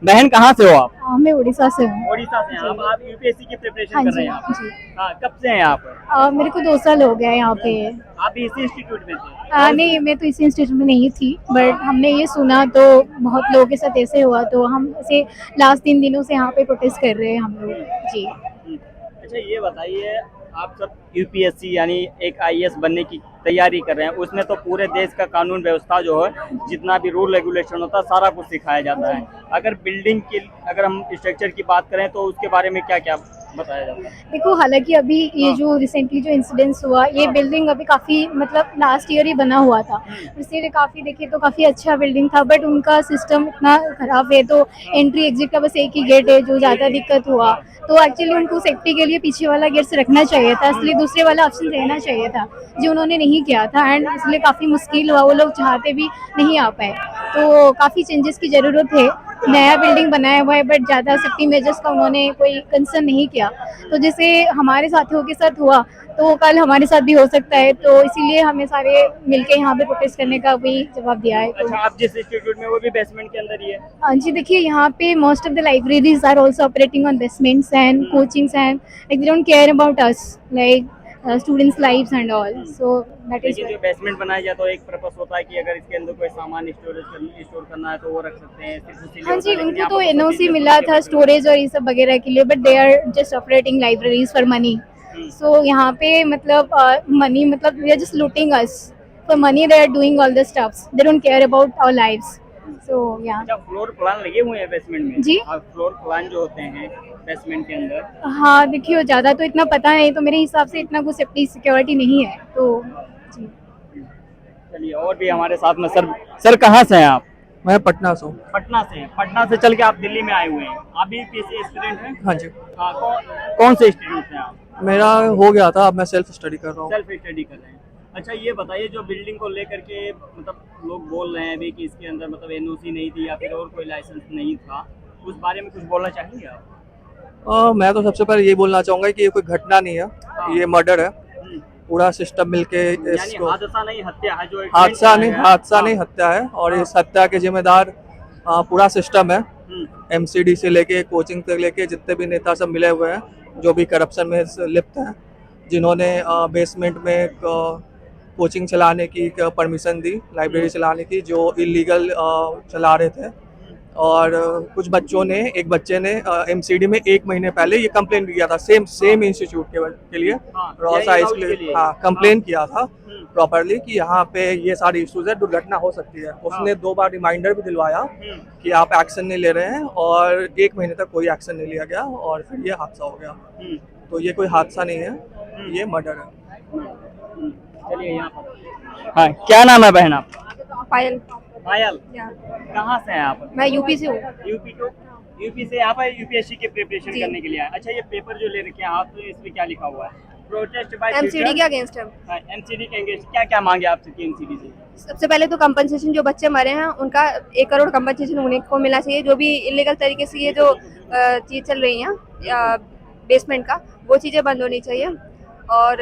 बहन कहाँ से हो आप? मैं उड़ीसा से हूँ। ओडिशा से हैं आप यूपीएससी की प्रिपरेशन हाँ कर जी, रहे हैं आप? जी। हाँ, कब से हैं आप? मेरे को 2 साल हो गया है यहाँ पे। आप भी इसी इंस्टीट्यूट में थे? नहीं, मैं तो इसी इंस्टीट्यूट में नहीं थी, बट हमने ये सुना तो बहुत लोगों के साथ ऐसे हुआ, तो हम ऐसे लास्ट 3 दिनों से यहाँ पे प्रोटेस्ट कर रहे हैं हम लोग। जी। अच्छा ये बताइए, आप सब यूपीएससी यानी एक आईएएस बनने की तैयारी कर रहे हैं, उसमें तो पूरे देश का कानून व्यवस्था जो है, जितना भी रूल रेगुलेशन होता है, सारा कुछ सिखाया जाता है। अगर हम स्ट्रक्चर की बात करें तो उसके बारे में क्या क्या बताया जाता है? देखो, हालांकि अभी ये जो रिसेंटली जो इंसिडेंट्स हुआ, ये बिल्डिंग अभी काफ़ी मतलब लास्ट ईयर ही बना हुआ था, इसीलिए काफ़ी देखे तो काफ़ी अच्छा बिल्डिंग था, बट उनका सिस्टम इतना खराब है, तो एंट्री एग्जिट का बस एक ही गेट है, जो ज़्यादा दिक्कत हुआ। तो एक्चुअली उनको सेफ्टी के लिए पीछे वाला गेट से रखना चाहिए था, इसलिए दूसरे वाला ऑप्शन रहना चाहिए था, जो उन्होंने नहीं किया था, एंड इसलिए काफ़ी मुश्किल हुआ, वो लोग चाहते भी नहीं आ पाए। तो काफ़ी चेंजेस की ज़रूरत है। नया बिल्डिंग बनाया हुआ है, बट ज़्यादा सेफ्टी मेजर्स का उन्होंने कोई कंसर्न नहीं किया, तो जैसे हमारे साथियों के साथ हुआ, तो कल हमारे साथ भी हो सकता है, तो इसीलिए हमें सारे मिलके यहाँ पे प्रोटेस्ट करने का भी जवाब दिया है। तो अच्छा, आप जिस इंस्टीट्यूट में वो भी बेसमेंट के अंदर ही है? हाँ जी, देखिए यहाँ पे most of the libraries are also operating on basements and coachings, and like they don't care about us, like students lives and all, so that is. लेकिन जो बेसमेंट बनाया जाए तो एक पर्पस होता है कि अगर इसके अंदर कोई सामान स्टोर करना है तो वो रख सकते हैं, सिर्फ उसी लिए हाँ होता जी, है, लेकिन उनको यहाँ तो पर एनओसी procedure मिला तो था स्टोरेज और ये सब वगैरह के लिए, but they are just operating libraries for money. So यहाँ पे मतलब मनी मतलब they are just looting us for money, they are doing all the stuffs, they don't care about our lives. So या अच्छा, फ्लोर प्लान लगे हुए हैं basement में? जी। फ्लोर प्लान जो होते हैं बेसमेंट के अंदर। हाँ, देखिए ज़्यादा तो इतना पता नहीं, तो मेरे हिसाब से इतना कुछ सेफ्टी सिक्योरिटी नहीं है, तो जी। चलिए, और भी हमारे साथ में सर कहाँ से हैं आप? मैं पटना से हूँ। पटना से हैं। पटना से चल के आप दिल्ली में आए हुए हैं, आप भी पीसी स्टूडेंट हैं? हाँ जी, हाँ, कौन से इंस्टीट्यूट से आप? मेरा हो गया था, अब मैं सेल्फ स्टडी कर रहा हूँ। सेल्फ स्टडी कर रहे हैं। अच्छा ये बताइए, जो बिल्डिंग को लेकर के मतलब लोग बोल रहे हैं अभी कि इसके अंदर मतलब एनओसी नहीं थी या फिर और कोई लाइसेंस नहीं था, उस बारे में कुछ बोलना चाहेंगे आप? मैं तो सबसे पहले ये बोलना चाहूँगा कि ये कोई घटना नहीं है, ये मर्डर है। पूरा सिस्टम मिलके यानी इसको हादसा नहीं, हत्या है, जो हादसा नहीं हाँ। हत्या है, और इस हत्या के जिम्मेदार पूरा सिस्टम है। एमसीडी से लेके कोचिंग से लेके जितने भी नेता सब मिले हुए हैं, जो भी करप्शन में लिप्त हैं, जिन्होंने बेसमेंट में कोचिंग चलाने की परमिशन दी, लाइब्रेरी चलाने की, जो इलीगल चला रहे थे। और कुछ बच्चों ने, एक बच्चे ने एमसीडी में 1 महीने पहले ये कंप्लेन किया था, सेम इंस्टीट्यूट के लिए, रॉस हाउस के लिए, हाँ, कंप्लेन किया था प्रॉपरली कि यहाँ पे ये सारे इश्यूज है, दुर्घटना हो सकती है। उसने 2 बार रिमाइंडर भी दिलवाया कि आप एक्शन नहीं ले रहे हैं, और 1 महीने तक कोई एक्शन नहीं लिया गया, और फिर ये हादसा हो गया। तो ये कोई हादसा नहीं है, ये मर्डर है। चलिए यहाँ पर। हाँ, क्या नाम है बहन आप? पायल। पायल, कहाँ से हैं आप? मैं यूपी से हूँ। यूपी से यहाँ पर यूपीएससी की प्रिपरेशन करने के लिए आए। अच्छा, ये पेपर जो ले रखे हैं आप, तो इसमें क्या लिखा हुआ है? प्रोटेस्ट बाय एमसीडी के अगेंस्ट है। एमसीडी के अगेंस्ट क्या क्या मांगे आपसे एमसीडी से? सबसे पहले तो कंपनसेशन, जो बच्चे मरे हैं उनका 1 करोड़ कंपनसेशन उन्हें को मिलना चाहिए। जो भी इलीगल तरीके से ये जो चीज़ चल रही है बेसमेंट का, वो चीज़ें बंद होनी चाहिए। और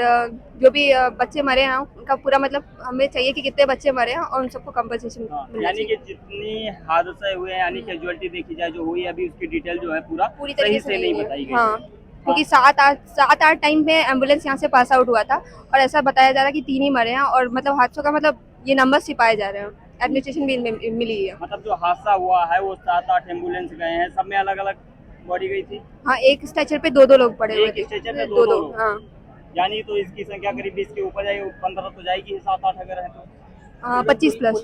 जो भी बच्चे मरे हैं उनका पूरा मतलब हमें चाहिए कि कितने बच्चे मरे हैं, और उन सबको कंपनसेशन मिलना यानी चाहिए। कि जितनी हादसे हुए हैं, यानी कैजुअलिटी देखी जाए जो हुई है, अभी उसकी डिटेल जो है पूरी सही तरीके से नहीं है। बताई गई। हाँ, क्योंकि 7-8 टाइम में एम्बुलेंस यहाँ से पास आउट हुआ था, और ऐसा बताया जा रहा है कि 3 ही मरे हैं, और मतलब हादसों का मतलब ये नंबर सिपाए जा रहे हैं। एडमिनिस्ट्रेशन भी मिली है। मतलब जो हादसा हुआ है वो 7-8 एम्बुलेंस गए हैं, सब में अलग अलग बॉडी गई थी। हाँ, एक स्ट्रेचर पे 2-2 लोग पड़े हुए थे। एक स्ट्रेचर पे 2-2 दो लोग। हाँ। यानी तो इसकी संख्या करीब 20 के ऊपर जाएगी, 15 तो जाएगी, 7-8 अगर है तो। 25 प्लस।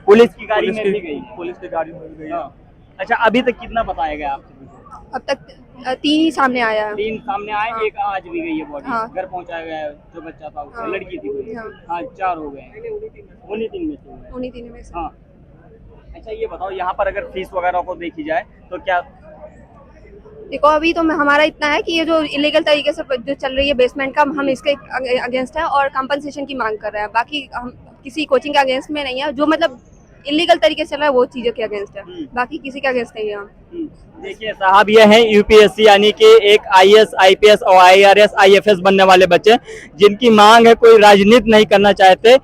पुलिस की गाड़ी में भी गई है। पुलिस की गाड़ी में भी गई है। अच्छा, अभी तक कितना बताया गया आपसे? अब तक 3 ही सामने आया है। 3 सामने आए। हाँ। एक आज भी गई है बॉडी। हाँ। घर पहुंचाया गया है, जो बच्चा था उसका, हाँ। लड़की थी वो। हाँ। हाँ, 4 हो गए, उन्हीं 3 में से हुए हैं। उन्हीं 3 में से। हाँ। अच्छा ये बताओ, यहाँ पर अगर फीस वगैरह को देखी जाए तो क्या? देखो, अभी तो हमारा इतना है कि ये जो इलीगल तरीके से जो चल रही है बेसमेंट का, हम इसके अगेंस्ट है और कंपनसेशन की मांग कर रहे हैं। बाकी हम किसी कोचिंग के अगेंस्ट में नहीं है, जो मतलब इलीगल तरीके से चल रहा है वो चीज़ों के अगेंस्ट है, बाकी किसी के अगेंस्ट नहीं है हम। देखिए साहब, ये हैं यूपीएससी यानी कि एक आईएएस, आईपीएस और आईआरएस, आईएफएस बनने वाले बच्चे, जिनकी मांग है, कोई राजनीति नहीं करना चाहते,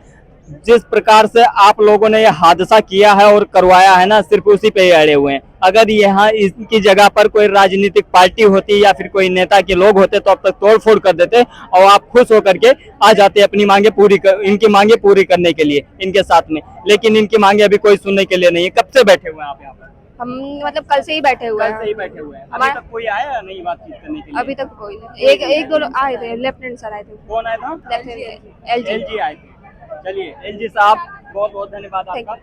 जिस प्रकार से आप लोगों ने ये हादसा किया है और करवाया है ना, सिर्फ उसी पे ही अड़े हुए हैं। अगर यहाँ इसकी जगह पर कोई राजनीतिक पार्टी होती या फिर कोई नेता के लोग होते तो अब तक तोड़ फोड़ कर देते और आप खुश होकर के आ जाते अपनी मांगे इनकी मांगे पूरी करने के लिए इनके साथ में। लेकिन इनकी मांगे अभी कोई सुनने के लिए नहीं है। कब से बैठे हुए हैं आप यहाँ पर? हम मतलब कल से ही बैठे हुए कल से ही हैं। बैठे हुए हैं। अभी तक कोई आया नहीं बातचीत करने के लिए? अभी तक कोई नहीं। एक दो लोग आए थे, लेफ्टिनेंट सर आए थे। कौन आया था? LG एलजी आए थे। चलिए एलजी साहब बहुत बहुत धन्यवाद आपका।